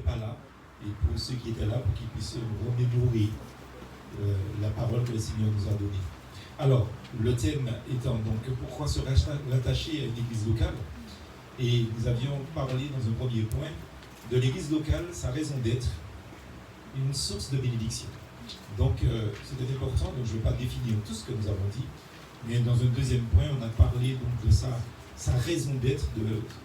pas là, et pour ceux qui étaient là, pour qu'ils puissent remémorer la parole que le Seigneur nous a donnée. Alors, le thème étant donc pourquoi se rattacher à une église locale. Et nous avions parlé dans un premier point de l'église locale, sa raison d'être, une source de bénédiction. Donc, c'était important, donc je ne vais pas définir tout ce que nous avons dit, mais dans un deuxième point, on a parlé donc de sa raison d'être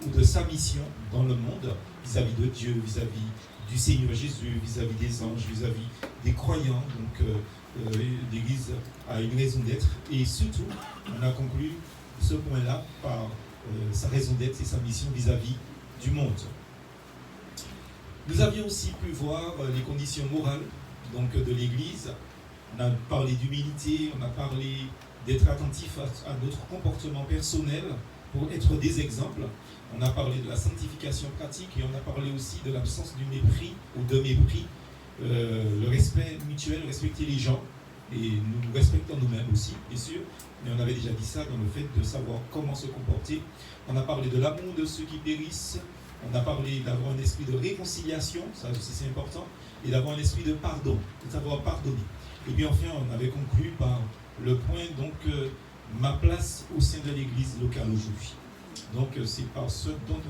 ou de sa mission dans le monde, vis-à-vis de Dieu, vis-à-vis du Seigneur Jésus, vis-à-vis des anges, vis-à-vis des croyants. Donc, l'Église a une raison d'être. Et surtout, on a conclu ce point-là par sa raison d'être et sa mission vis-à-vis du monde. Nous avions aussi pu voir les conditions morales donc, de l'Église. On a parlé d'humilité, on a parlé d'être attentif à notre comportement personnel pour être des exemples. On a parlé de la sanctification pratique et on a parlé aussi de l'absence du mépris ou de mépris, le respect mutuel, respecter les gens et nous respectons nous-mêmes aussi, bien sûr. Mais on avait déjà dit ça dans le fait de savoir comment se comporter. On a parlé de l'amour de ceux qui périssent. On a parlé d'avoir un esprit de réconciliation, ça aussi c'est important, et d'avoir un esprit de pardon, de savoir pardonner. Et puis enfin, on avait conclu par le point, donc, ma place au sein de l'église locale aujourd'hui. Donc, c'est par ce dont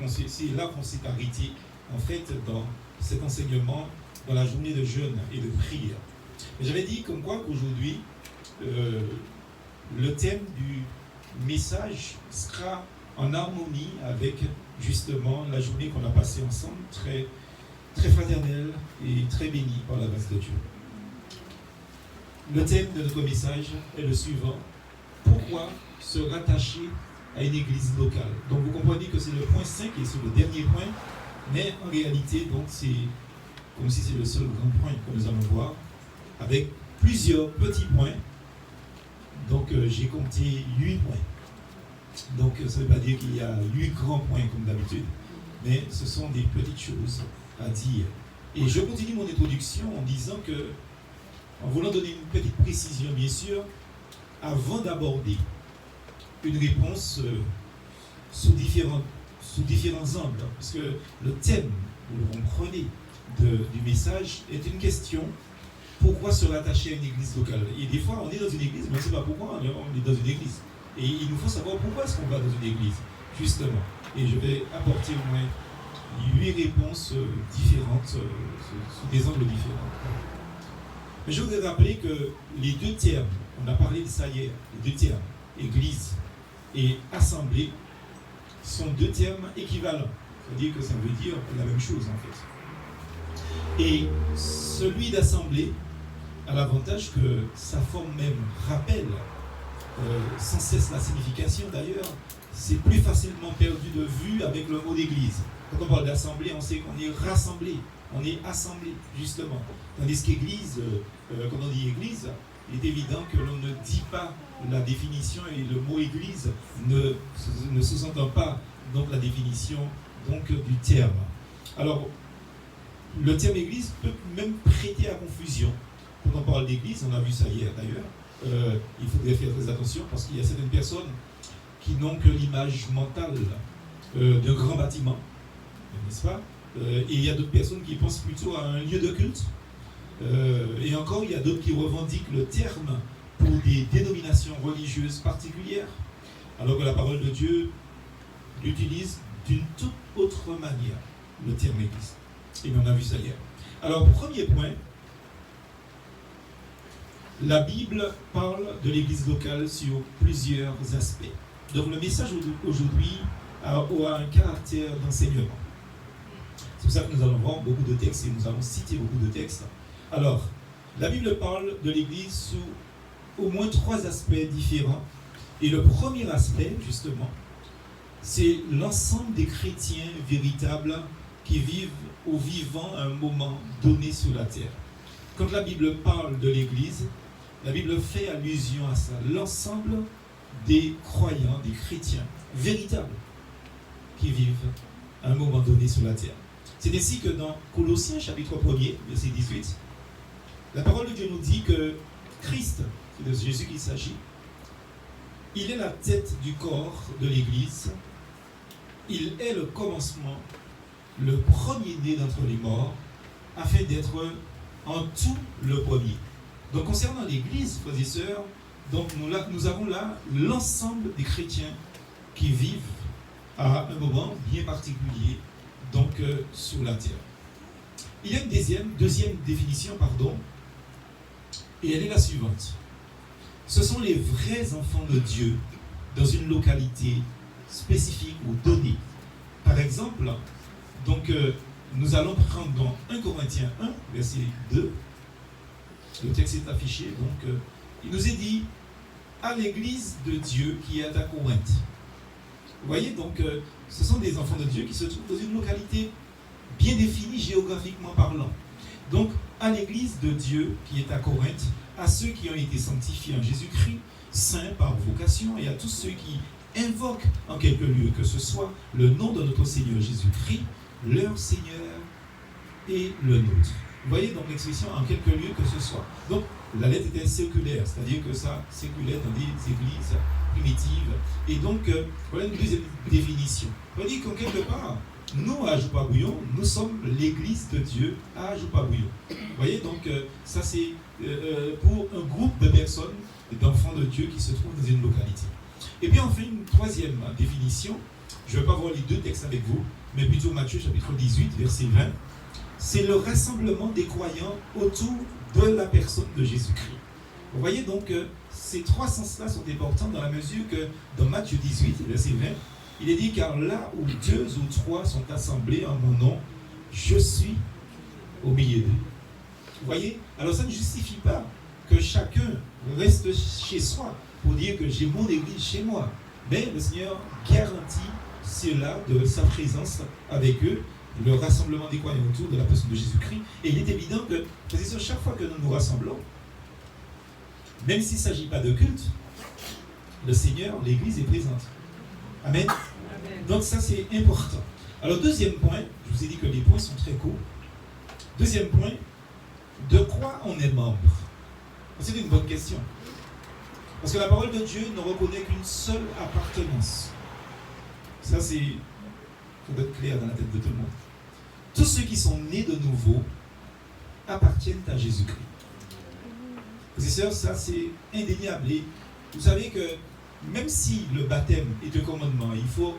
c'est là qu'on s'est arrêté, en fait, dans cet enseignement, dans la journée de jeûne et de prière. Mais j'avais dit comme quoi qu'aujourd'hui, le thème du message sera en harmonie avec justement la journée qu'on a passée ensemble, très, très fraternelle et très bénie par la grâce de Dieu. Le thème de notre message est le suivant: pourquoi se rattacher à une église locale? Donc vous comprenez que c'est le point 5 et c'est le dernier point, mais en réalité, donc c'est comme si c'est le seul grand point que nous allons voir, avec plusieurs petits points. Donc j'ai compté 8 points. Donc ça ne veut pas dire qu'il y a 8 grands points comme d'habitude, mais ce sont des petites choses à dire. Et je continue mon introduction en disant que, en voulant donner une petite précision bien sûr, avant d'aborder une réponse sous différents angles, parce que le thème, vous le comprenez, du message est une question: pourquoi se rattacher à une église locale? Et des fois on est dans une église, mais on ne sait pas pourquoi on est dans une église. Et il nous faut savoir pourquoi est-ce qu'on va dans une église, justement. Et je vais apporter au moins 8 réponses différentes, sous des angles différents. Mais je voudrais rappeler que les deux termes, on a parlé de ça hier, les deux termes, église et assemblée, sont deux termes équivalents. C'est-à-dire que ça veut dire la même chose en fait. Et celui d'assemblée a l'avantage que sa forme même rappelle sans cesse la signification. D'ailleurs, c'est plus facilement perdu de vue avec le mot d'église. Quand on parle d'assemblée, on sait qu'on est rassemblé, on est assemblé, justement. Tandis qu'église, quand on dit église, il est évident que l'on ne dit pas la définition et le mot église ne sous-entend pas donc la définition donc, du terme. Alors, le terme église peut même prêter à confusion. Quand on parle d'église, on a vu ça hier d'ailleurs, il faudrait faire très attention parce qu'il y a certaines personnes qui n'ont que l'image mentale d'un grand bâtiment, n'est-ce pas? Et il y a d'autres personnes qui pensent plutôt à un lieu de culte. Et encore, il y a d'autres qui revendiquent le terme pour des dénominations religieuses particulières, alors que la parole de Dieu l'utilise d'une toute autre manière, le terme église. Et on a vu ça hier. Alors, premier point, la Bible parle de l'église locale sur plusieurs aspects. Donc le message aujourd'hui a un caractère d'enseignement. C'est pour ça que nous allons voir beaucoup de textes et nous allons citer beaucoup de textes. Alors, la Bible parle de l'église sous au moins 3 aspects différents. Et le premier aspect, justement, c'est l'ensemble des chrétiens véritables qui vivent au vivant à un moment donné sur la terre. Quand la Bible parle de l'église, la Bible fait allusion à ça, l'ensemble des croyants, des chrétiens véritables qui vivent à un moment donné sur la terre. C'est ainsi que dans Colossiens chapitre 1er, verset 18, la parole de Dieu nous dit que Christ, c'est de Jésus qu'il s'agit, il est la tête du corps de l'Église, il est le commencement le premier-né d'entre les morts, afin d'être en tout le premier. Donc concernant l'Église, frères et sœurs, donc nous avons là l'ensemble des chrétiens qui vivent à un moment bien particulier donc sur la terre. Il y a une deuxième définition, et elle est la suivante. Ce sont les vrais enfants de Dieu dans une localité spécifique ou donnée. Par exemple, donc nous allons prendre dans 1 Corinthiens 1, verset 2. Le texte est affiché, donc il nous est dit à l'église de Dieu qui est à Corinthe. Vous voyez, donc ce sont des enfants de Dieu qui se trouvent dans une localité bien définie géographiquement parlant. Donc à l'église de Dieu qui est à Corinthe, à ceux qui ont été sanctifiés en Jésus-Christ, saints par vocation, et à tous ceux qui invoquent en quelque lieu que ce soit le nom de notre Seigneur Jésus-Christ, leur Seigneur et le nôtre. Vous voyez donc l'expression en quelque lieu que ce soit. Donc la lettre était circulaire, c'est-à-dire que ça circulait dans des églises primitives. Et donc voilà une deuxième définition. On dit qu'en quelque part, nous à Joupabouillon, nous sommes l'église de Dieu à Joupabouillon. Vous voyez donc ça c'est pour un groupe de personnes, d'enfants de Dieu qui se trouvent dans une localité. Et puis on fait une troisième définition. Je ne vais pas voir les deux textes avec vous, mais plutôt Matthieu chapitre 18, verset 20. C'est le rassemblement des croyants autour de la personne de Jésus-Christ. Vous voyez donc ces trois sens-là sont importants dans la mesure que dans Matthieu 18, verset 20, il est dit « Car là où 2 ou 3 sont assemblés en mon nom, je suis au milieu d'eux. » Vous voyez? Alors ça ne justifie pas que chacun reste chez soi pour dire que j'ai mon église chez moi. Mais le Seigneur garantit cela de sa présence avec eux, le rassemblement des croyants autour de la personne de Jésus-Christ. Et il est évident que, c'est sûr, chaque fois que nous nous rassemblons, même s'il ne s'agit pas de culte, le Seigneur, l'Église est présente. Amen. Amen. Donc ça c'est important. Alors deuxième point, je vous ai dit que les points sont très courts. Deuxième point, de quoi on est membre? C'est une bonne question. Parce que la parole de Dieu ne reconnaît qu'une seule appartenance. Ça c'est, il faut être clair dans la tête de tout le monde. Tous ceux qui sont nés de nouveau appartiennent à Jésus-Christ. Frères et sœurs, ça c'est indéniable. Et vous savez que même si le baptême est un commandement, il faut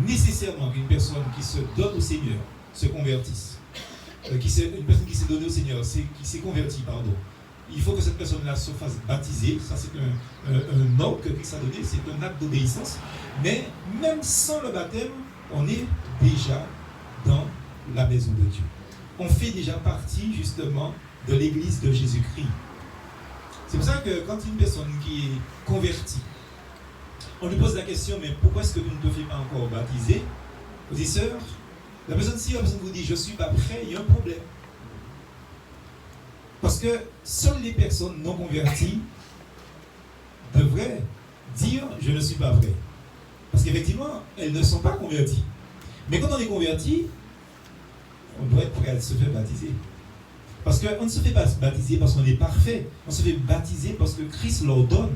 nécessairement qu'une personne qui se donne au Seigneur se convertisse. Une personne qui s'est donnée au Seigneur, qui s'est convertie, pardon. Il faut que cette personne-là se fasse baptiser. Ça, c'est un ordre que Christ a donné, c'est un acte d'obéissance. Mais même sans le baptême, on est déjà dans la maison de Dieu. On fait déjà partie, justement, de l'Église de Jésus-Christ. C'est pour ça que quand une personne qui est convertie, on lui pose la question, mais pourquoi est-ce que vous ne te faites pas encore baptiser? Vous dites, sœur, la personne vous dit, je ne suis pas prêt, il y a un problème. Parce que seules les personnes non converties devraient dire, je ne suis pas prêt. Parce qu'effectivement, elles ne sont pas converties. Mais quand on est converti, on doit être prêt à se faire baptiser. Parce qu'on ne se fait pas baptiser parce qu'on est parfait. On se fait baptiser parce que Christ l'ordonne.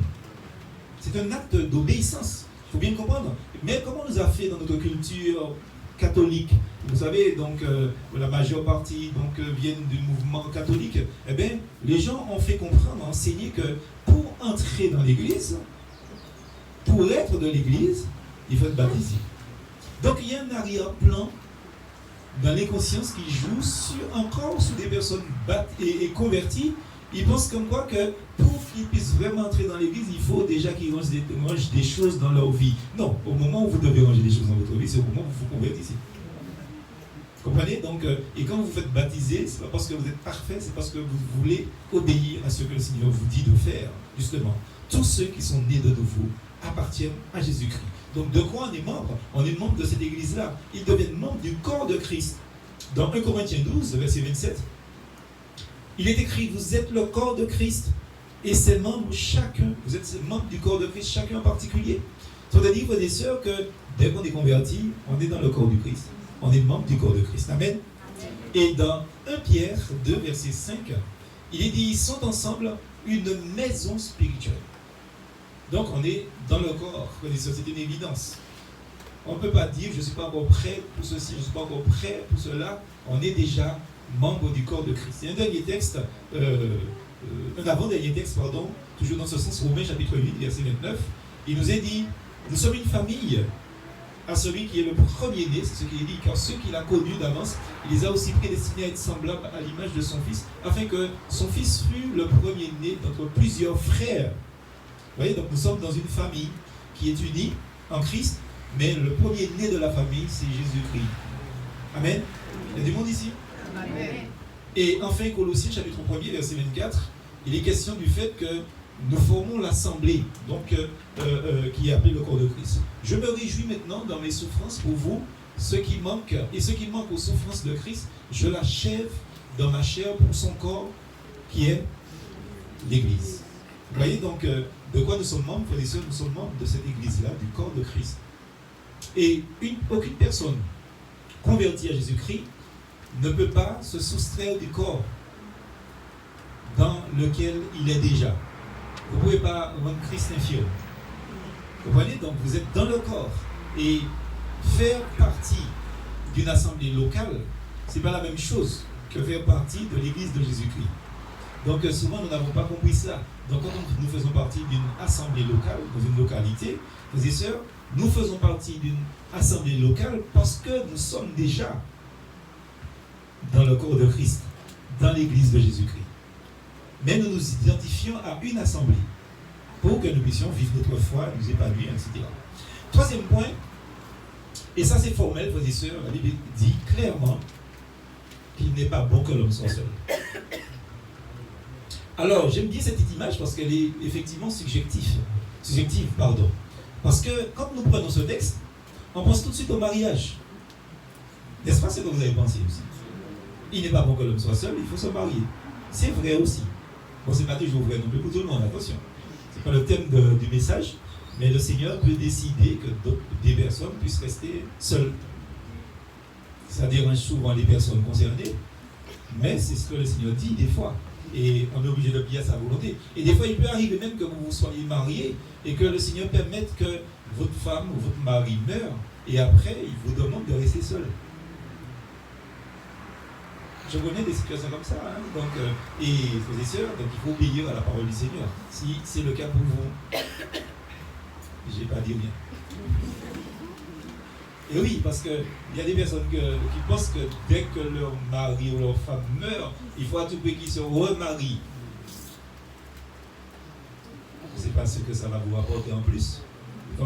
C'est un acte d'obéissance. Il faut bien comprendre. Mais comment on nous a fait dans notre culture catholique? Vous savez, donc, la majeure partie viennent du mouvement catholique. Eh bien, les gens ont fait comprendre, enseigné que pour entrer dans l'église, pour être de l'église, il faut être baptisé. Donc, il y a un arrière-plan dans les consciences qui jouent encore sur des personnes et converties. Ils pensent comme quoi que pour qu'ils puissent vraiment entrer dans l'église, il faut déjà qu'ils rangent des choses dans leur vie. Non, au moment où vous devez ranger des choses dans votre vie, c'est au moment où vous vous convertissez. Vous comprenez? Donc, et quand vous faites baptiser, c'est pas parce que vous êtes parfait, c'est parce que vous voulez obéir à ce que le Seigneur vous dit de faire. Justement, tous ceux qui sont nés de nouveau appartiennent à Jésus-Christ. Donc de quoi on est membre? On est membre de cette église-là. Ils deviennent membres du corps de Christ. Dans 1 Corinthiens 12, verset 27, il est écrit, vous êtes le corps de Christ et ses membres chacun, vous êtes membres du corps de Christ, chacun en particulier. C'est-à-dire, frères et sœurs, que dès qu'on est converti, on est dans le corps du Christ. On est membre du corps de Christ. Amen. Et dans 1 Pierre 2, verset 5, il est dit, ils sont ensemble une maison spirituelle. Donc on est dans le corps, c'est une évidence. On ne peut pas dire, je ne suis pas encore prêt pour ceci, je ne suis pas encore prêt pour cela. On est déjà membre du corps de Christ. Et un dernier texte, un avant-dernier texte, pardon, toujours dans ce sens, Romains chapitre 8, verset 29, il nous est dit, nous sommes une famille à celui qui est le premier-né, c'est ce qu'il est dit, car ceux qu'il a connus d'avance, il les a aussi prédestinés à être semblables à l'image de son Fils, afin que son Fils fût le premier-né d'entre plusieurs frères. Vous voyez, donc nous sommes dans une famille qui est unie en Christ, mais le premier-né de la famille, c'est Jésus-Christ. Amen. Il y a du monde ici? Amen. Et enfin, Colossiens chapitre 1er, verset 24, il est question du fait que nous formons l'assemblée, donc qui est appelée le corps de Christ. Je me réjouis maintenant dans mes souffrances pour vous, ce qui manque, et ce qui manque aux souffrances de Christ, je l'achève dans ma chair pour son corps, qui est l'Église. Vous voyez donc de quoi nous sommes membres, frères et sœurs, nous sommes membres de cette Église-là, du corps de Christ. Et aucune personne convertie à Jésus-Christ ne peut pas se soustraire du corps dans lequel il est déjà. Vous ne pouvez pas rendre Christ infirme. Vous comprenez? Donc vous êtes dans le corps. Et faire partie d'une assemblée locale, ce n'est pas la même chose que faire partie de l'Église de Jésus-Christ. Donc souvent nous n'avons pas compris ça. Donc quand nous faisons partie d'une assemblée locale, dans une localité, frères et sœurs, nous faisons partie d'une assemblée locale parce que nous sommes déjà dans le corps de Christ, dans l'Église de Jésus-Christ. Mais nous nous identifions à une assemblée pour que nous puissions vivre notre foi, nous épanouir, etc. Troisième point, et ça c'est formel, frères et sœurs, la Bible dit clairement qu'il n'est pas bon que l'homme soit seul. Alors, j'aime bien cette image parce qu'elle est effectivement subjective, parce que quand nous prenons ce texte, on pense tout de suite au mariage. N'est-ce pas ce que vous avez pensé aussi? Il n'est pas bon que l'homme soit seul, il faut se marier. C'est vrai aussi. Bon, c'est pas toujours vrai non plus pour tout le monde, attention. C'est pas le thème du message, mais le Seigneur peut décider que des personnes puissent rester seules. Ça dérange souvent les personnes concernées, mais c'est ce que le Seigneur dit des fois. Et on est obligé de plier à sa volonté. Et des fois, il peut arriver même que vous soyez mariés et que le Seigneur permette que votre femme ou votre mari meure et après, il vous demande de rester seul. Je connais des situations comme ça. Hein? Donc, et frères et sœurs, donc il faut obéir à la parole du Seigneur. Si c'est le cas pour vous, je n'ai pas dit rien. Et oui, parce qu'il y a des personnes qui pensent que dès que leur mari ou leur femme meurt, il faut à tout prix qu'ils se remarient. Je ne sais pas ce que ça va vous apporter en plus,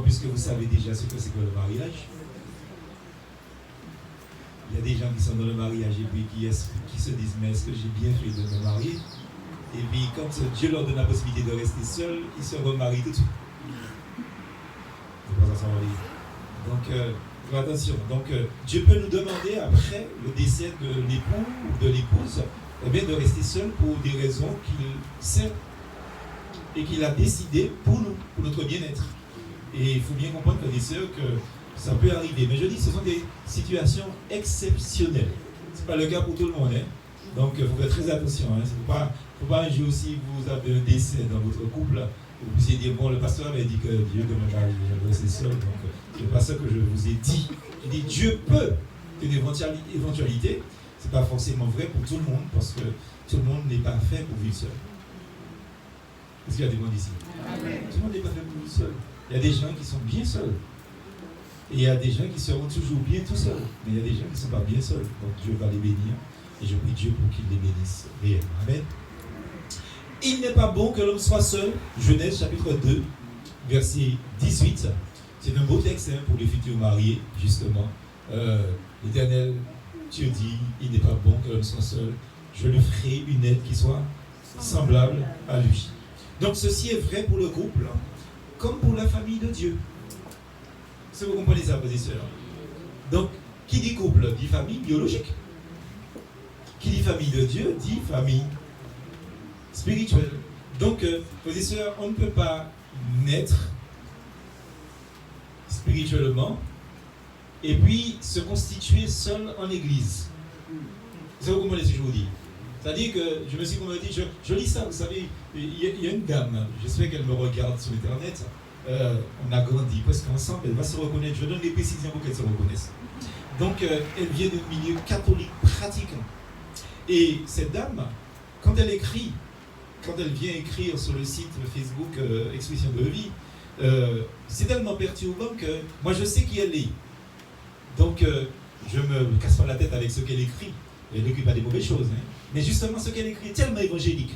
puisque vous savez déjà ce que c'est que le mariage. Il y a des gens qui sont dans le mariage et puis qui se disent, mais est-ce que j'ai bien fait de me marier? Et puis quand Dieu leur donne la possibilité de rester seul, ils se remarient tout de suite. C'est pas ça, ça va dire. Donc, attention. Donc, Dieu peut nous demander après le décès de l'époux ou de l'épouse, eh bien, de rester seul pour des raisons qu'il sait et qu'il a décidé pour nous, pour notre bien-être. Et il faut bien comprendre, frères et sœurs, que ça peut arriver. Mais je dis, ce sont des situations exceptionnelles. Ce n'est pas le cas pour tout le monde. Hein. Donc, il faut faire très attention. Il ne faut pas un jour si vous avez un décès dans votre couple, vous puissiez dire, bon, le pasteur avait dit que Dieu de me marier, je vais rester seul. Donc, ce n'est pas ça que je vous ai dit. Je dis, Dieu peut, une éventualité. Ce n'est pas forcément vrai pour tout le monde, parce que tout le monde n'est pas fait pour vivre seul. Est-ce qu'il y a des gens ici? Amen. Tout le monde n'est pas fait pour vivre seul. Il y a des gens qui sont bien seuls. Et il y a des gens qui seront toujours bien tout seuls. Mais il y a des gens qui ne sont pas bien seuls. Donc Dieu va les bénir. Et je prie Dieu pour qu'il les bénisse réellement. Amen. Il n'est pas bon que l'homme soit seul. Genèse chapitre 2, verset 18. C'est un beau texte pour les futurs mariés, justement. L'Éternel, Dieu dit, il n'est pas bon que l'homme soit seul. Je lui ferai une aide qui soit semblable à lui. Donc ceci est vrai pour le couple, comme pour la famille de Dieu. Est-ce que vous comprenez ça, frères et sœurs? Donc, qui dit couple dit famille biologique. Qui dit famille de Dieu dit famille spirituelle. Donc, frères et sœurs, on ne peut pas naître spirituellement et puis se constituer seul en église. Est-ce que vous comprenez ce que je vous dis? C'est-à-dire que je me suis converti, je lis ça, vous savez, il y a une dame, j'espère qu'elle me regarde sur Internet, on a grandi presque ensemble, elle va se reconnaître. Je donne les précisions pour qu'elle se reconnaisse. Donc, elle vient d'un milieu catholique pratiquant. Et cette dame, quand elle vient écrire sur le site Facebook Expression de vie, c'est tellement perturbant que moi je sais qui elle est. Donc, je ne me casse pas la tête avec ce qu'elle écrit. Elle n'écrit pas des mauvaises choses, hein. Mais justement, ce qu'elle écrit est tellement évangélique.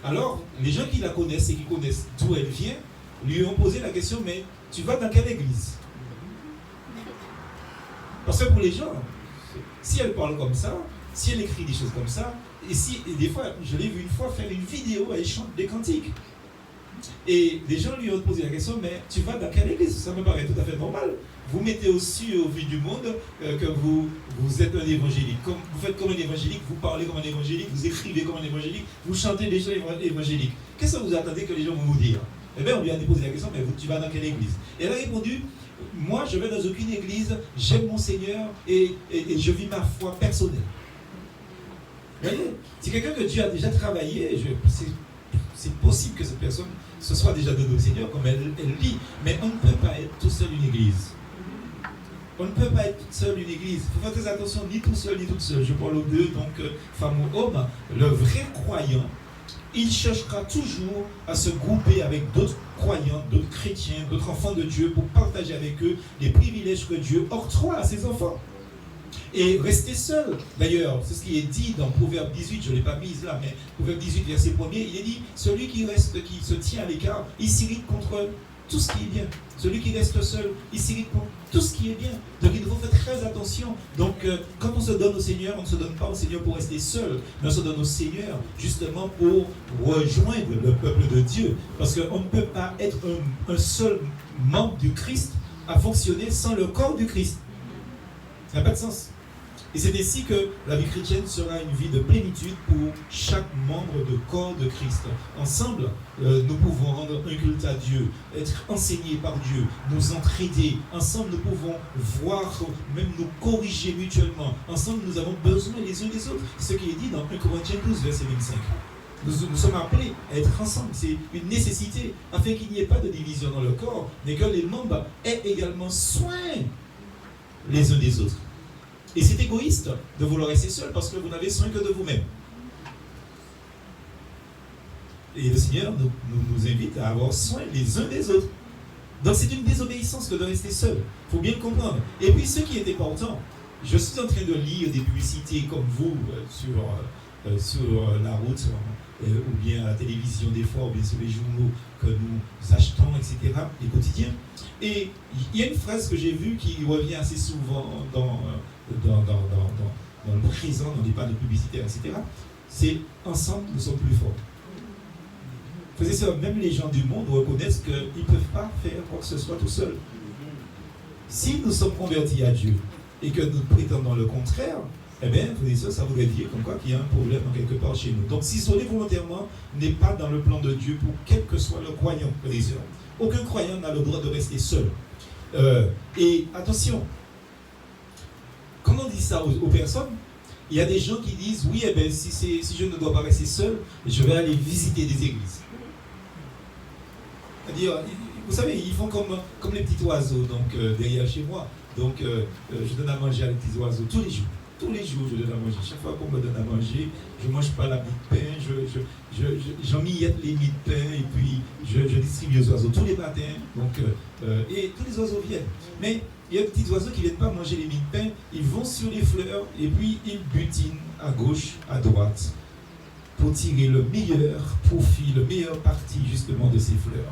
Alors, les gens qui la connaissent et qui connaissent d'où elle vient, lui ont posé la question, mais tu vas dans quelle église? Parce que pour les gens, si elle parle comme ça, si elle écrit des choses comme ça, et des fois, je l'ai vu une fois faire une vidéo, elle chante des cantiques. Et les gens lui ont posé la question, mais tu vas dans quelle église? Ça me paraît tout à fait normal. Vous mettez aussi au vu du monde que vous êtes un évangélique. Vous faites comme un évangélique, vous parlez comme un évangélique, vous écrivez comme un évangélique, vous chantez des chants évangéliques. Qu'est-ce que vous attendez que les gens vont vous dire? Eh bien, on lui a posé la question, mais tu vas dans quelle église? Et elle a répondu, moi je vais dans aucune église, j'aime mon Seigneur et je vis ma foi personnelle. Vous voyez? C'est quelqu'un que Dieu a déjà travaillé, c'est possible que cette personne se soit déjà donnée au Seigneur, comme elle lit, mais on ne peut pas être tout seul une église. On ne peut pas être tout seul une église. Il faut faire très attention, ni tout seul, ni toute seule. Je parle aux deux, donc femme ou homme. Le vrai croyant, il cherchera toujours à se grouper avec d'autres croyants, d'autres chrétiens, d'autres enfants de Dieu pour partager avec eux les privilèges que Dieu octroie à ses enfants. Et rester seul. D'ailleurs, c'est ce qui est dit dans Proverbe 18, je ne l'ai pas mise là, mais Proverbe 18, verset 1er, il est dit, celui qui se tient à l'écart, il s'irrite contre tout ce qui est bien. Celui qui reste seul, il s'irrite contre tout ce qui est bien. Donc il faut faire très attention. Donc quand on se donne au Seigneur, on ne se donne pas au Seigneur pour rester seul, mais on se donne au Seigneur justement pour rejoindre le peuple de Dieu. Parce qu'on ne peut pas être un seul membre du Christ à fonctionner sans le corps du Christ. Ça n'a pas de sens. Et c'est ainsi que la vie chrétienne sera une vie de plénitude pour chaque membre de corps de Christ. Ensemble, nous pouvons rendre un culte à Dieu, être enseignés par Dieu, nous entraider. Ensemble, nous pouvons voir, même nous corriger mutuellement. Ensemble, nous avons besoin les uns des autres. Ce qui est dit dans 1 Corinthiens 12, verset 25. Nous sommes appelés à être ensemble. C'est une nécessité, afin qu'il n'y ait pas de division dans le corps, mais que les membres aient également soin les uns des autres. Et c'est égoïste de vouloir rester seul parce que vous n'avez soin que de vous-même. Et le Seigneur nous invite à avoir soin les uns des autres. Donc c'est une désobéissance que de rester seul. Il faut bien le comprendre. Et puis ce qui est important, je suis en train de lire des publicités comme vous sur la route ou bien à la télévision des fois, ou bien sur les journaux que nous achetons, etc., les quotidiens. Et il y a une phrase que j'ai vue qui revient assez souvent dans le présent, dans les panneaux publicitaires, etc. C'est « ensemble, nous sommes plus forts ». Frères et sœurs, même les gens du monde reconnaissent qu'ils ne peuvent pas faire quoi que ce soit tout seuls. Si nous sommes convertis à Dieu et que nous prétendons le contraire, eh bien, frères et sœurs, ça voudrait dire comme quoi qu'il y a un problème quelque part chez nous. Donc, s'isoler volontairement n'est pas dans le plan de Dieu pour quel que soit le croyant, frères et sœurs. Aucun croyant n'a le droit de rester seul. Et attention, quand on dit ça aux personnes, il y a des gens qui disent, oui, eh bien, si je ne dois pas rester seul, je vais aller visiter des églises. C'est-à-dire, vous savez, ils font comme les petits oiseaux, donc derrière chez moi. Donc, je donne à manger à les petits oiseaux tous les jours. Tous les jours, je donne à manger. Chaque fois qu'on me donne à manger, je ne mange pas la mie de pain, j'en miette les mie de pain et puis je distribue aux oiseaux tous les matins. Donc, et tous les oiseaux viennent. Mais il y a des petits oiseaux qui ne viennent pas manger les mie de pain, ils vont sur les fleurs et puis ils butinent à gauche, à droite pour tirer le meilleur profit, le meilleur parti justement de ces fleurs.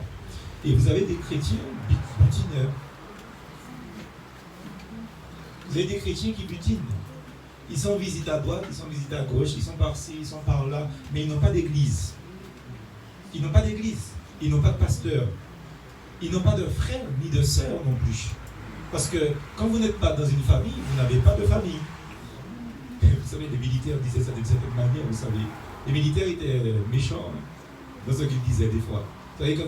Et vous avez des chrétiens butineurs. Vous avez des chrétiens qui butinent. Ils sont en visite à droite, ils sont en visite à gauche, ils sont par-ci, ils sont par-là, mais ils n'ont pas d'église. Ils n'ont pas d'église. Ils n'ont pas de pasteur. Ils n'ont pas de frères ni de sœurs non plus. Parce que quand vous n'êtes pas dans une famille, vous n'avez pas de famille. Vous savez, les militaires disaient ça d'une certaine manière, vous savez. Les militaires étaient méchants dans ce qu'ils disaient des fois. Vous savez, quand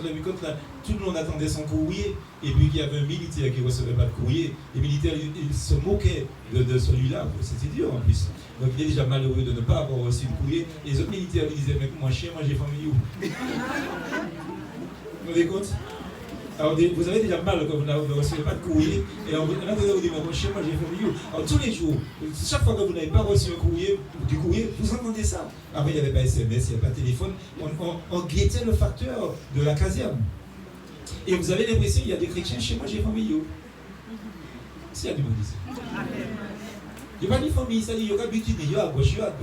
tout le monde attendait son courrier, et puis qu'il y avait un militaire qui ne recevait pas de courrier, les militaires ils se moquaient de celui-là. C'était dur en plus. Donc il est déjà malheureux de ne pas avoir reçu le courrier. Et les autres militaires lui disaient, mais moi chien, moi j'ai famille où? Vous vous rendez compte? Alors, vous avez déjà mal quand vous ne recevez pas de courrier. Et on a vous dit, moi, chez moi, j'ai fait mieux. Alors, tous les jours, chaque fois que vous n'avez pas reçu du courrier, vous entendez ça. Après, il n'y avait pas SMS, il n'y avait pas de téléphone. On guettait le facteur de la caserne. Et vous avez l'impression qu'il y a des chrétiens chez moi, j'ai fait mieux. S'il y a du monde ici. Il n'y a pas de famille, ça dit, il y a butine, il y a gauche, il y a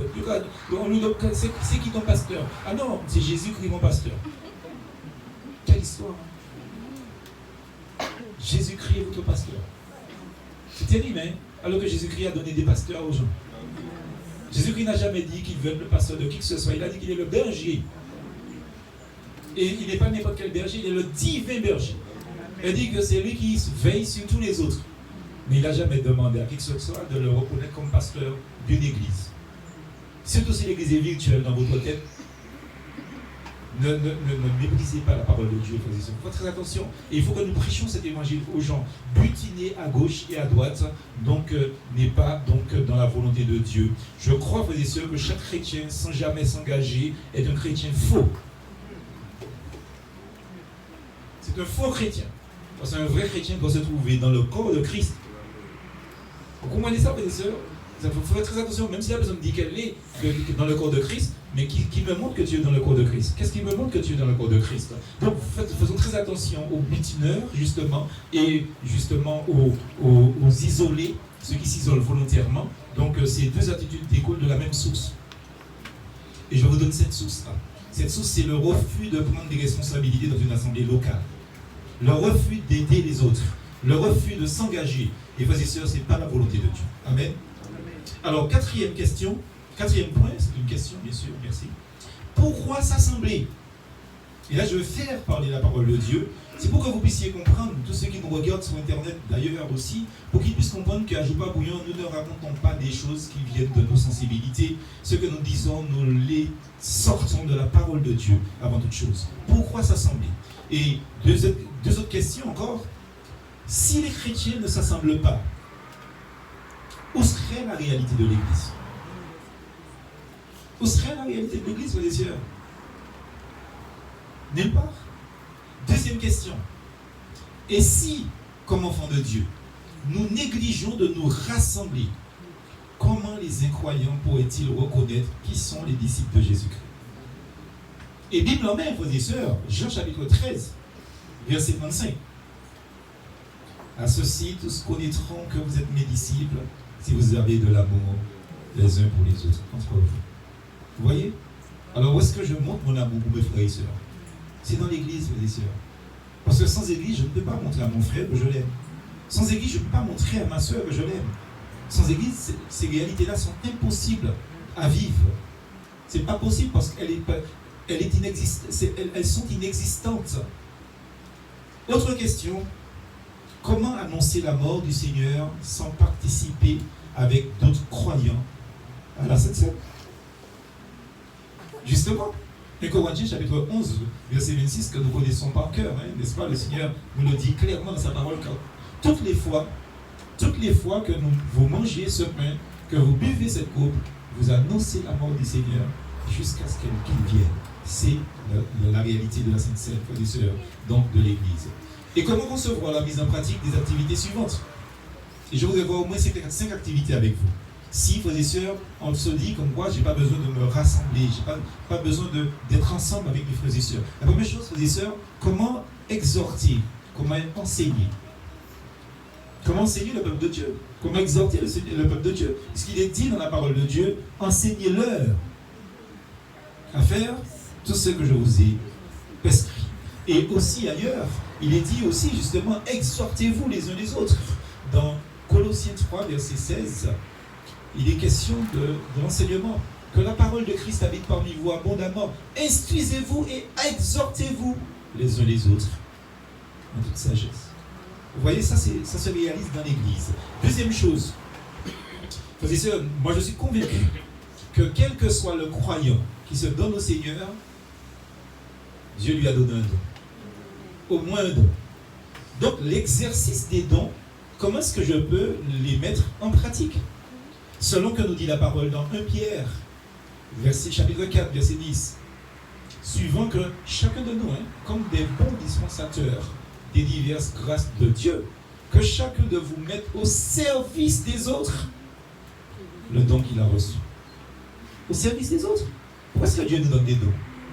c'est qui ton pasteur? Ah non, c'est Jésus-Christ, mon pasteur. Quelle histoire! Jésus-Christ est votre pasteur. C'est terrible, hein? Alors que Jésus-Christ a donné des pasteurs aux gens. Jésus-Christ n'a jamais dit qu'il veut être le pasteur de qui que ce soit. Il a dit qu'il est le berger. Et il n'est pas n'importe quel berger, il est le divin berger. Il dit que c'est lui qui veille sur tous les autres. Mais il n'a jamais demandé à qui que ce soit de le reconnaître comme pasteur d'une église. Surtout si l'église est virtuelle dans votre tête. Ne méprisez pas la parole de Dieu, frères et sœurs. Faites très attention. Et il faut que nous prêchions cet évangile aux gens. Butiner à gauche et à droite, donc n'est pas donc dans la volonté de Dieu. Je crois, frères et sœurs, que chaque chrétien, sans jamais s'engager, est un chrétien faux. C'est un faux chrétien. Parce qu'un vrai chrétien doit se trouver dans le corps de Christ. Vous comprenez ça, frères et sœurs? Il faut faire très attention, même si la personne dit qu'elle est dans le corps de Christ, mais qui me montre que tu es dans le corps de Christ? Qu'est-ce qui me montre que tu es dans le corps de Christ? Donc, faisons très attention aux butineurs, justement, et justement aux isolés, ceux qui s'isolent volontairement. Donc, ces deux attitudes découlent de la même source. Et je vous donne cette source-là. Cette source, c'est le refus de prendre des responsabilités dans une assemblée locale. Le refus d'aider les autres. Le refus de s'engager. Et frères et sœurs, ce n'est pas la volonté de Dieu. Amen. Alors, quatrième point, c'est une question, bien sûr, merci. Pourquoi s'assembler? Et là, je vais faire parler la parole de Dieu. C'est pour que vous puissiez comprendre, tous ceux qui nous regardent sur Internet d'ailleurs aussi, pour qu'ils puissent comprendre qu'à Joupa Bouillon, nous ne racontons pas des choses qui viennent de nos sensibilités. Ce que nous disons, nous les sortons de la parole de Dieu avant toute chose. Pourquoi s'assembler? Et deux autres questions encore. Si les chrétiens ne s'assemblent pas, où serait la réalité de l'Église? Où serait la réalité de l'Église, frères et sœurs? Nulle part. Deuxième question. Et si, comme enfants de Dieu, nous négligeons de nous rassembler, comment les incroyants pourraient-ils reconnaître qui sont les disciples de Jésus-Christ? Et Bible en main, frères et sœurs, Jean chapitre 13, verset 35. À ceci, tous connaîtront que vous êtes mes disciples, si vous avez de l'amour les uns pour les autres, entre vous. Vous voyez? Alors, où est-ce que je montre mon amour pour mes frères et sœurs? C'est dans l'église, frères et sœurs. Parce que sans église, je ne peux pas montrer à mon frère que je l'aime. Sans église, je ne peux pas montrer à ma sœur que je l'aime. Sans église, ces réalités-là sont impossibles à vivre. C'est pas possible parce qu'elles sont inexistantes. Autre question. Comment annoncer la mort du Seigneur sans participer avec d'autres croyants à la Sainte Seine? Justement, 1 Corinthiens chapitre 11, verset 26, que nous connaissons par cœur, hein, n'est-ce pas? Le Seigneur nous le dit clairement dans sa parole. Toutes les fois que vous mangez ce pain, que vous buvez cette coupe, vous annoncez la mort du Seigneur jusqu'à ce qu'il vienne. C'est la réalité de la Sainte Seine, frères et sœurs, donc de l'Église. Et comment concevoir la mise en pratique des activités suivantes? Et je voudrais voir au moins 5 activités avec vous. Si, frères et sœurs, on se dit comme quoi je n'ai pas besoin de me rassembler, je n'ai pas besoin d'être ensemble avec mes frères et sœurs. La première chose, frères et sœurs, comment exhorter, comment enseigner? Comment enseigner le peuple de Dieu? Comment exhorter le peuple de Dieu? Parce qu'il est dit dans la parole de Dieu, enseignez-leur à faire tout ce que je vous ai prescrit. Et aussi ailleurs, il est dit aussi justement, exhortez-vous les uns les autres. Dans Colossiens 3, verset 16, il est question de l'enseignement. Que la parole de Christ habite parmi vous abondamment. Instruisez-vous et exhortez-vous les uns les autres en toute sagesse. Vous voyez, ça se réalise dans l'Église. Deuxième chose, frères et sœurs, moi je suis convaincu que quel que soit le croyant qui se donne au Seigneur, Dieu lui a donné un don. Au moins un don. Donc l'exercice des dons, comment est-ce que je peux les mettre en pratique? Selon que nous dit la parole dans 1 Pierre, chapitre 4, verset 10, suivant que chacun de nous, comme des bons dispensateurs des diverses grâces de Dieu, que chacun de vous mette au service des autres le don qu'il a reçu. Au service des autres. Pourquoi est-ce que Dieu nous donne des dons?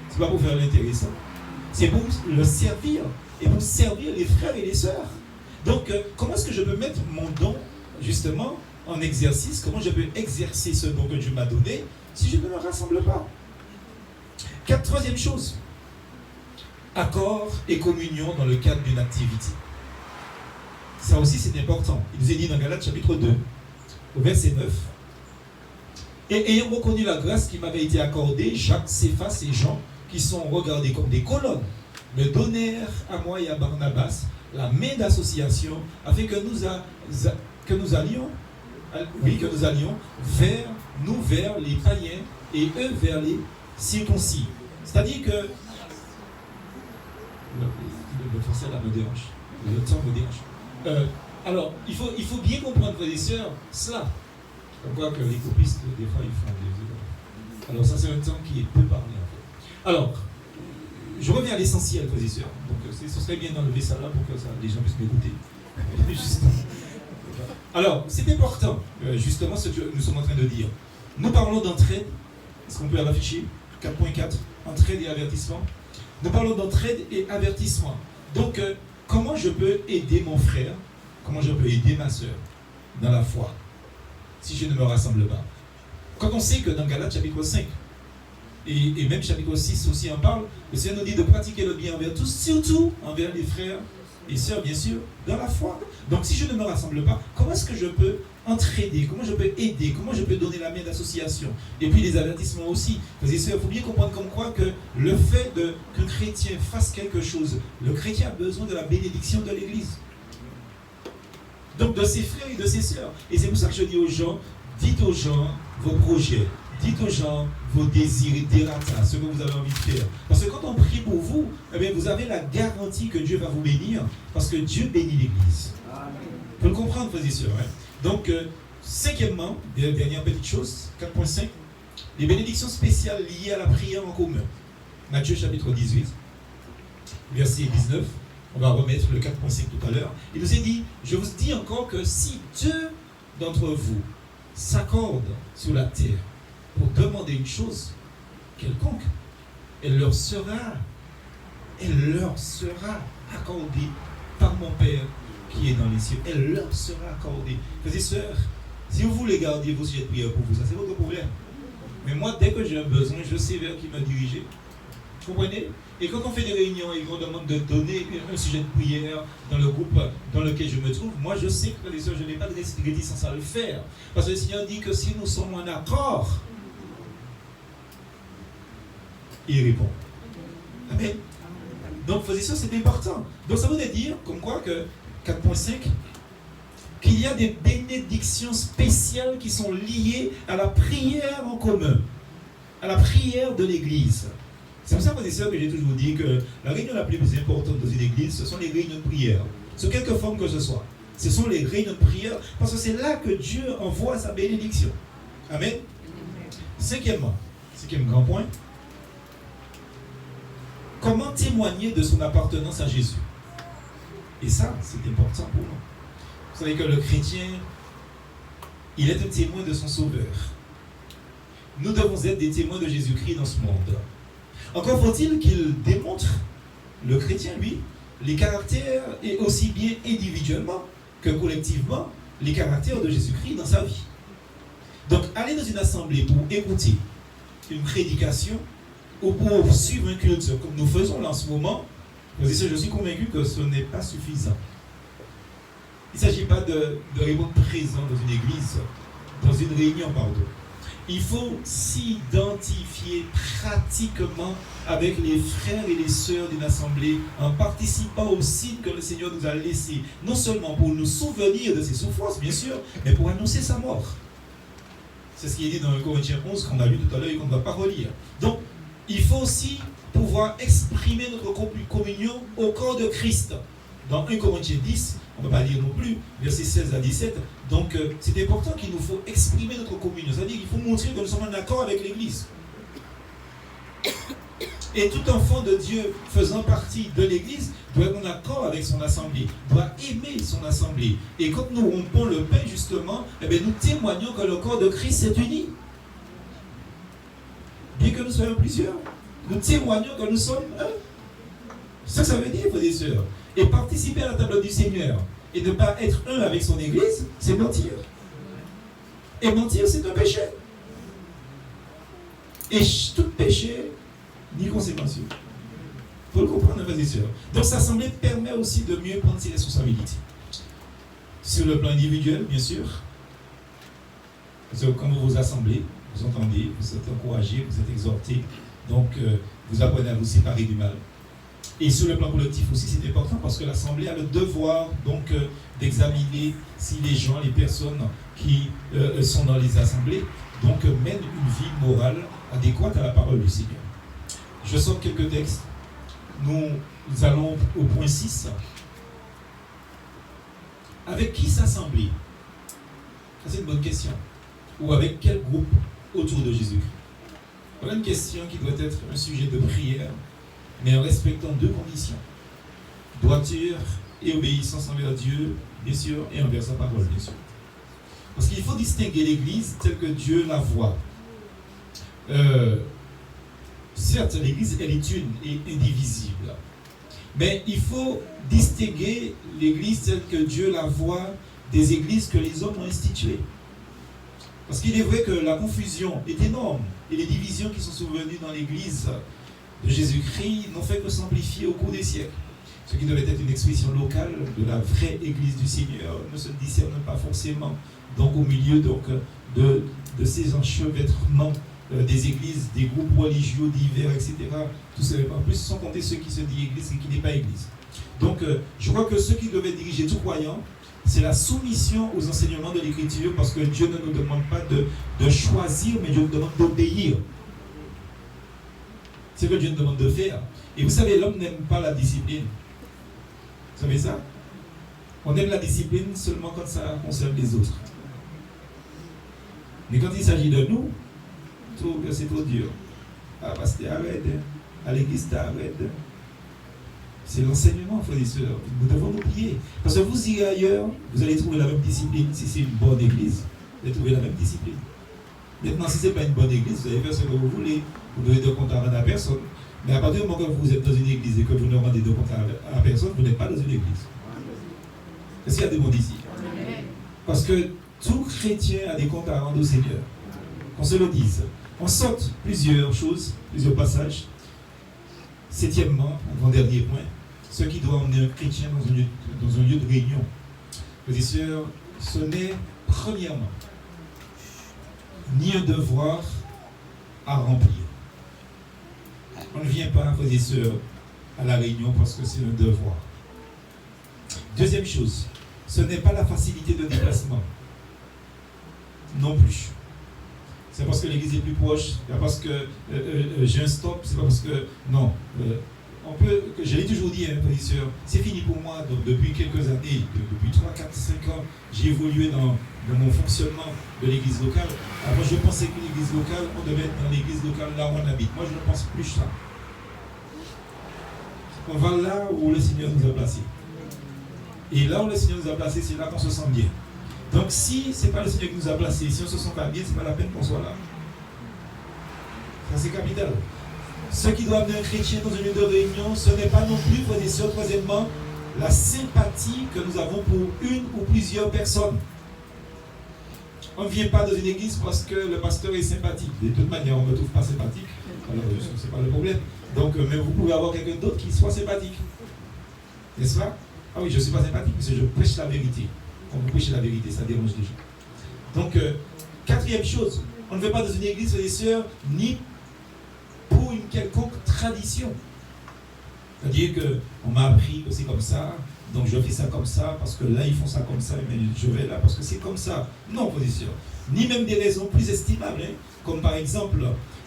C'est pas pour faire l'intéressant. C'est pour le servir et pour servir les frères et les sœurs. Donc, comment est-ce que je peux mettre mon don, justement, en exercice? Comment je peux exercer ce don que Dieu m'a donné si je ne me rassemble pas? Troisième chose, accord et communion dans le cadre d'une activité. Ça aussi, c'est important. Il nous est dit dans Galates chapitre 2, au verset 9. Et ayant reconnu la grâce qui m'avait été accordée, Jacques, Céphas et Jean, qui sont regardés comme des colonnes, me donnèrent à moi et à Barnabas la main d'association afin que nous allions vers les païens et eux vers les circoncis. C'est-à-dire que le français là me dérange, le temps me dérange. Alors, il faut bien comprendre, frères et sœurs, cela. On voit que les copistes, des fois, ils font des... Alors, ça, c'est un temps qui est peu parlé, en fait. Alors, je reviens à l'essentiel, frères et sœurs. Donc, ce serait bien d'enlever ça là pour que les gens puissent m'écouter. Alors, c'est important, justement, ce que nous sommes en train de dire. Nous parlons d'entraide. Est-ce qu'on peut l'afficher? 4.4, entraide et avertissement. Nous parlons d'entraide et avertissement. Donc, comment je peux aider mon frère? Comment je peux aider ma soeur dans la foi si je ne me rassemble pas? Quand on sait que dans Galates chapitre 5 et même chapitre 6 aussi en parle, le Seigneur nous dit de pratiquer le bien envers tous, surtout envers les frères et sœurs, bien sûr, dans la foi. Donc si je ne me rassemble pas, comment est-ce que je peux entraider? Comment je peux aider? Comment je peux donner la main d'association? Et puis les avertissements aussi. Parce que il faut bien comprendre comme quoi que le fait qu'un chrétien fasse quelque chose, le chrétien a besoin de la bénédiction de l'Église. Donc de ses frères et de ses sœurs. Et c'est pour ça que je dis aux gens, dites aux gens vos projets, dites aux gens vos désirs et dérata, ce que vous avez envie de faire. Parce que quand on prie pour vous, eh bien, vous avez la garantie que Dieu va vous bénir, parce que Dieu bénit l'Église. Il faut le comprendre, frères et sœurs. Hein? Donc, cinquièmement, dernière petite chose, 4.5, les bénédictions spéciales liées à la prière en commun. Matthieu chapitre 18, verset 19. On va remettre le 4.5 tout à l'heure. Il nous est dit, je vous dis encore que si deux d'entre vous s'accordent sur la terre pour demander une chose quelconque, elle leur sera accordée par mon Père qui est dans les cieux. Elle leur sera accordée. Frères et sœurs, si vous voulez garder vos sujets de prière pour vous, ça c'est votre problème. Mais moi, dès que j'ai un besoin, je sais vers qui me diriger. Vous comprenez? Et quand on fait des réunions et qu'on demande de donner un sujet de prière dans le groupe dans lequel je me trouve, moi je sais que les sœurs, je n'ai pas de réticence à le faire. Parce que le Seigneur dit que si nous sommes en accord, il répond. Amen. Donc, frères et sœurs, c'est important. Donc, ça veut dire, comme quoi que 4.5, qu'il y a des bénédictions spéciales qui sont liées à la prière en commun, à la prière de l'Église. C'est pour ça, frères et sœurs, que j'ai toujours dit que la réunion la plus importante dans une église, ce sont les réunions de prière. Sous quelque forme que ce soit. Ce sont les réunions de prière, parce que c'est là que Dieu envoie sa bénédiction. Amen. Cinquième grand point. Comment témoigner de son appartenance à Jésus? Et ça, c'est important pour nous. Vous savez que le chrétien, il est un témoin de son Sauveur. Nous devons être des témoins de Jésus-Christ dans ce monde. Encore faut-il qu'il démontre, le chrétien, lui, les caractères, et aussi bien individuellement que collectivement, les caractères de Jésus-Christ dans sa vie. Donc, aller dans une assemblée pour écouter une prédication ou pour suivre un culte comme nous faisons là en ce moment, je suis convaincu que ce n'est pas suffisant. Il ne s'agit pas de répondre présent dans une église, dans une réunion, pardon. Il faut s'identifier pratiquement avec les frères et les sœurs d'une assemblée en participant au signe que le Seigneur nous a laissé, non seulement pour nous souvenir de ses souffrances, bien sûr, mais pour annoncer sa mort. C'est ce qui est dit dans le Corinthiens 11 qu'on a lu tout à l'heure et qu'on ne va pas relire. Donc, il faut aussi pouvoir exprimer notre communion au corps de Christ. Dans 1 Corinthiens 10, on ne va pas lire non plus, versets 16 à 17. Donc, c'est important qu'il nous faut exprimer notre communion. C'est-à-dire qu'il faut montrer que nous sommes en accord avec l'Église. Et tout enfant de Dieu faisant partie de l'Église doit être en accord avec son assemblée, doit aimer son assemblée. Et quand nous rompons le pain, justement, eh bien, nous témoignons que le corps de Christ est uni. Bien que nous soyons plusieurs, nous témoignons que nous sommes un. C'est ce que ça veut dire, frères et sœurs. Et participer à la table du Seigneur et ne pas être un avec son Église, c'est mentir. Et mentir, c'est un péché. Et tout péché, ni conséquence. Il faut le comprendre, frères et sœurs. Donc, s'assembler permet aussi de mieux prendre ses responsabilités. Sur le plan individuel, bien sûr. Parce que quand vous vous assemblez, vous entendez, vous êtes encouragés, vous êtes exhortés. Donc, vous apprenez à vous séparer du mal. Et sur le plan collectif aussi, c'est important parce que l'Assemblée a le devoir donc d'examiner si les gens, les personnes qui sont dans les assemblées donc mènent une vie morale adéquate à la parole du Seigneur. Je sors quelques textes. Nous allons au point 6. Avec qui s'assembler? C'est une bonne question. Ou avec quel groupe autour de Jésus? Voilà une question qui doit être un sujet de prière, mais en respectant deux conditions. Droiture et obéissance envers Dieu, bien sûr, et envers sa parole, bien sûr. Parce qu'il faut distinguer l'Église telle que Dieu la voit. Certes, l'Église, elle est une et indivisible. Mais il faut distinguer l'Église telle que Dieu la voit des églises que les hommes ont instituées. Parce qu'il est vrai que la confusion est énorme et les divisions qui sont survenues dans l'Église de Jésus-Christ n'ont fait que s'amplifier au cours des siècles. Ce qui devait être une expression locale de la vraie Église du Seigneur ne se discerne pas forcément donc, au milieu donc, de ces enchevêtrements des églises, des groupes religieux divers, etc. Tout ça, en plus, sans compter ceux qui se disent Église et qui n'est pas Église. Donc, je crois que ce qui devait diriger tout croyant, c'est la soumission aux enseignements de l'Écriture, parce que Dieu ne nous demande pas de choisir, mais Dieu nous demande d'obéir. C'est ce que Dieu nous demande de faire. Et vous savez, l'homme n'aime pas la discipline. Vous savez ça? On aime la discipline seulement quand ça concerne les autres. Mais quand il s'agit de nous, je trouve que c'est trop dur. Ah, pasteur, arrête. À l'église, arrête. C'est l'enseignement, frères et sœurs. Nous devons nous plier. Parce que vous irez ailleurs, vous allez trouver la même discipline. Si c'est une bonne église, vous allez trouver la même discipline. Maintenant, si ce n'est pas une bonne église, vous allez faire ce que vous voulez. Vous devez de compte à rendre à personne. Mais à partir du moment où vous êtes dans une église et que vous ne rendez de compte à personne, vous n'êtes pas dans une église. Est-ce qu'il y a des mots d'ici? Parce que tout chrétien a des comptes à rendre au Seigneur. Qu'on se le dise. On saute plusieurs choses, plusieurs passages. Septièmement, avant-dernier point, ce qui doit emmener un chrétien dans un lieu de réunion. Frères et sœurs, ce n'est premièrement ni un devoir à remplir. On ne vient pas, frères et sœurs, à la réunion parce que c'est un devoir. Deuxième chose, ce n'est pas la facilité de déplacement. Non plus. C'est parce que l'église est plus proche, c'est pas parce que j'ai un stop, c'est pas parce que... Non. Je l'ai toujours dit, frères et sœurs, c'est fini pour moi. Donc, depuis quelques années, depuis 3, 4, 5 ans, j'ai évolué dans mon fonctionnement de l'église locale. Avant, je pensais que l'église locale, on devait être dans l'église locale là où on habite. Moi, je ne pense plus ça. On va là où le Seigneur nous a placés. Et là où le Seigneur nous a placés, c'est là qu'on se sent bien. Donc, si ce n'est pas le Seigneur qui nous a placés, si on ne se sent pas bien, ce n'est pas la peine qu'on soit là. Ça, c'est capital. Ce qui doit amener un chrétien dans un lieu de réunion, ce n'est pas non plus, frères et sœurs, troisièmement, la sympathie que nous avons pour une ou plusieurs personnes. On ne vient pas dans une église parce que le pasteur est sympathique. De toute manière, on ne me trouve pas sympathique. Alors, ce n'est pas le problème. Donc, mais vous pouvez avoir quelqu'un d'autre qui soit sympathique. N'est-ce pas? Ah oui, je ne suis pas sympathique parce que je prêche la vérité. Quand vous prêchez la vérité, ça dérange les gens. Donc, quatrième chose, on ne veut pas dans une église, frères et sœurs, ni pour une quelconque tradition. C'est-à-dire qu'on m'a appris que c'est comme ça, donc je fais ça comme ça, parce que là, ils font ça comme ça, mais je vais là parce que c'est comme ça. Non, frères et sœurs. Ni même des raisons plus estimables, hein, comme par exemple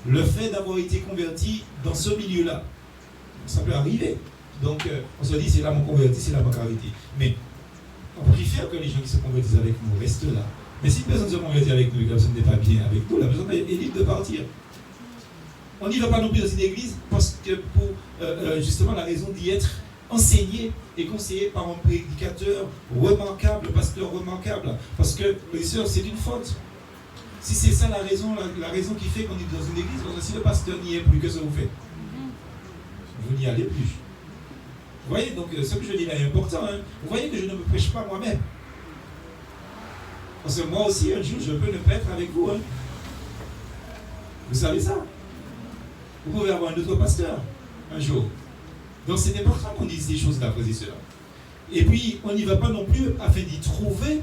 le fait d'avoir été converti dans ce milieu-là. Ça peut arriver. Donc, on se dit, c'est là mon converti, c'est là ma carité. Mais on préfère que les gens qui se convertissent avec nous restent là. Mais si une personne se convertit avec nous et que la personne n'est pas bien avec nous, la personne est libre de partir. On n'y va pas non plus dans une église parce que pour justement la raison d'y être enseigné et conseillé par un prédicateur remarquable, pasteur remarquable. Parce que, bien sûr, c'est une faute. Si c'est ça la raison qui fait qu'on est dans une église, parce que si le pasteur n'y est plus, qu'est-ce que vous faites? Vous n'y allez plus. Vous voyez, donc ce que je dis là est important. Hein. Vous voyez que je ne me prêche pas moi-même. Parce que moi aussi, un jour, je peux ne pas être avec vous. Hein. Vous savez ça? Vous pouvez avoir un autre pasteur un jour. Donc c'est important qu'on dise ces choses-là, frères et sœurs. Et puis, on n'y va pas non plus afin d'y trouver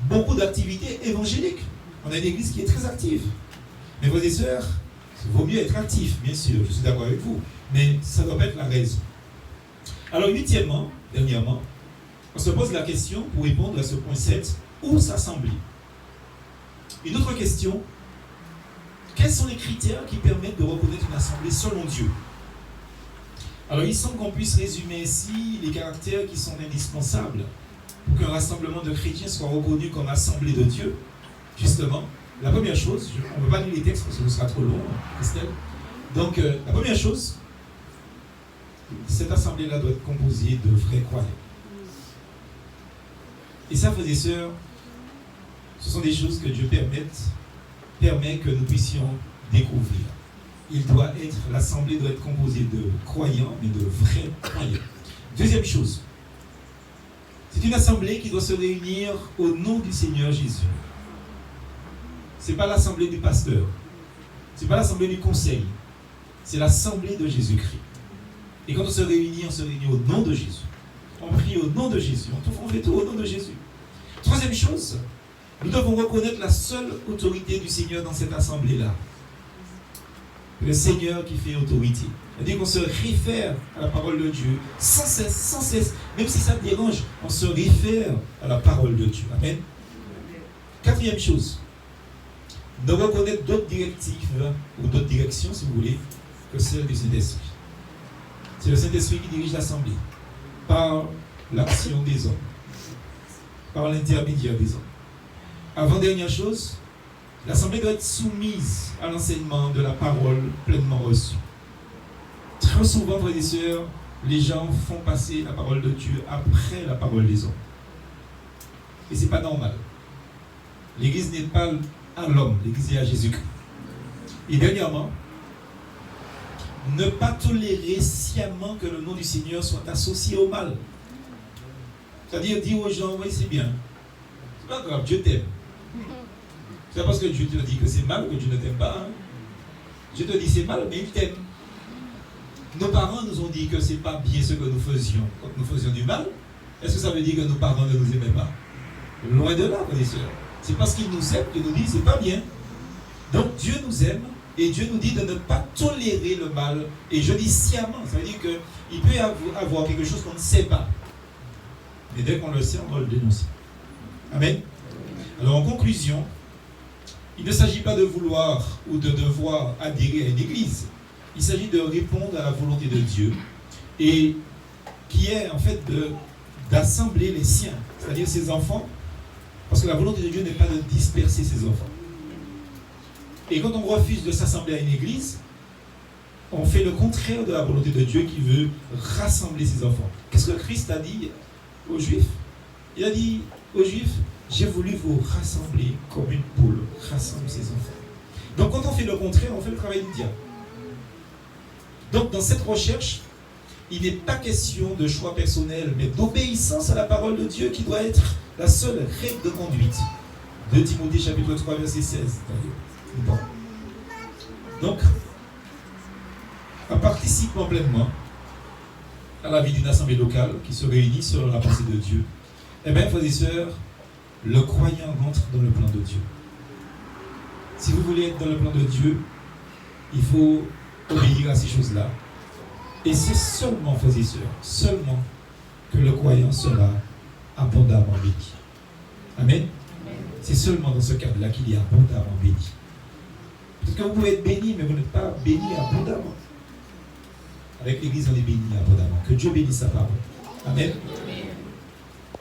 beaucoup d'activités évangéliques. On a une église qui est très active. Mais frères et sœurs, il vaut mieux être actif, bien sûr, je suis d'accord avec vous. Mais ça ne doit pas être la raison. Alors, huitièmement, dernièrement, on se pose la question, pour répondre à ce point 7, où s'assembler? Une autre question, quels sont les critères qui permettent de reconnaître une assemblée selon Dieu? Alors, il semble qu'on puisse résumer ici les caractères qui sont indispensables pour qu'un rassemblement de chrétiens soit reconnu comme assemblée de Dieu. Justement, la première chose, on ne va pas lire les textes parce que ce sera trop long, Christelle. Donc, la première chose, cette assemblée-là doit être composée de vrais croyants. Et ça, frères et sœurs, ce sont des choses que Dieu permet que nous puissions découvrir. L'assemblée doit être composée de croyants, mais de vrais croyants. Deuxième chose, c'est une assemblée qui doit se réunir au nom du Seigneur Jésus. Ce n'est pas l'assemblée du pasteur, ce n'est pas l'assemblée du conseil, c'est l'assemblée de Jésus-Christ. Et quand on se réunit au nom de Jésus. On prie au nom de Jésus, on fait tout au nom de Jésus. Troisième chose, nous devons reconnaître la seule autorité du Seigneur dans cette assemblée-là. Le Seigneur qui fait autorité. C'est-à-dire qu'on se réfère à la parole de Dieu sans cesse, même si ça dérange, on se réfère à la parole de Dieu. Amen. Quatrième chose, de reconnaître d'autres directives ou d'autres directions, si vous voulez, que celle du Saint-Esprit. C'est le Saint-Esprit qui dirige l'assemblée par l'action des hommes, par l'intermédiaire des hommes. Avant-dernière chose, l'assemblée doit être soumise à l'enseignement de la parole pleinement reçue. Très souvent, frères et sœurs, les gens font passer la parole de Dieu après la parole des hommes. Et ce n'est pas normal. L'Église n'est pas à l'homme, l'Église est à Jésus-Christ. Et dernièrement, ne pas tolérer sciemment que le nom du Seigneur soit associé au mal. C'est-à-dire dire aux gens, oui, c'est bien. C'est pas grave, Dieu t'aime. C'est parce que Dieu te dit que c'est mal que Dieu ne t'aime pas. Hein? Dieu te dit c'est mal, mais il t'aime. Nos parents nous ont dit que c'est pas bien ce que nous faisions quand nous faisions du mal. Est-ce que ça veut dire que nos parents ne nous aimaient pas? Loin de là, frères et sœurs. C'est parce qu'ils nous aiment qu'ils nous disent c'est pas bien. Donc Dieu nous aime et Dieu nous dit de ne pas tolérer le mal. Et je dis sciemment, ça veut dire qu'il peut y avoir quelque chose qu'on ne sait pas. Mais dès qu'on le sait, on doit le dénoncer. Amen. Alors en conclusion, il ne s'agit pas de vouloir ou de devoir adhérer à une église. Il s'agit de répondre à la volonté de Dieu et qui est en fait d'assembler les siens, c'est-à-dire ses enfants, parce que la volonté de Dieu n'est pas de disperser ses enfants. Et quand on refuse de s'assembler à une église, on fait le contraire de la volonté de Dieu qui veut rassembler ses enfants. Qu'est-ce que Christ a dit aux Juifs? Il a dit aux Juifs, j'ai voulu vous rassembler comme une poule rassemble ses enfants. Donc quand on fait le contraire, on fait le travail du diable. Donc dans cette recherche, il n'est pas question de choix personnel, mais d'obéissance à la parole de Dieu qui doit être la seule règle de conduite. 2 Timothée chapitre 3 verset 16 d'ailleurs. Bon. Donc, en participant pleinement à la vie d'une assemblée locale qui se réunit sur la pensée de Dieu, eh bien, frères et sœurs, le croyant rentre dans le plan de Dieu. Si vous voulez être dans le plan de Dieu, il faut obéir à ces choses-là. Et c'est seulement, frères et sœurs, seulement que le croyant sera abondamment béni. Amen. C'est seulement dans ce cadre-là qu'il est abondamment béni. Parce que vous pouvez être béni, mais vous n'êtes pas béni abondamment. Avec l'Église, on est béni abondamment. Que Dieu bénisse sa parole. Amen.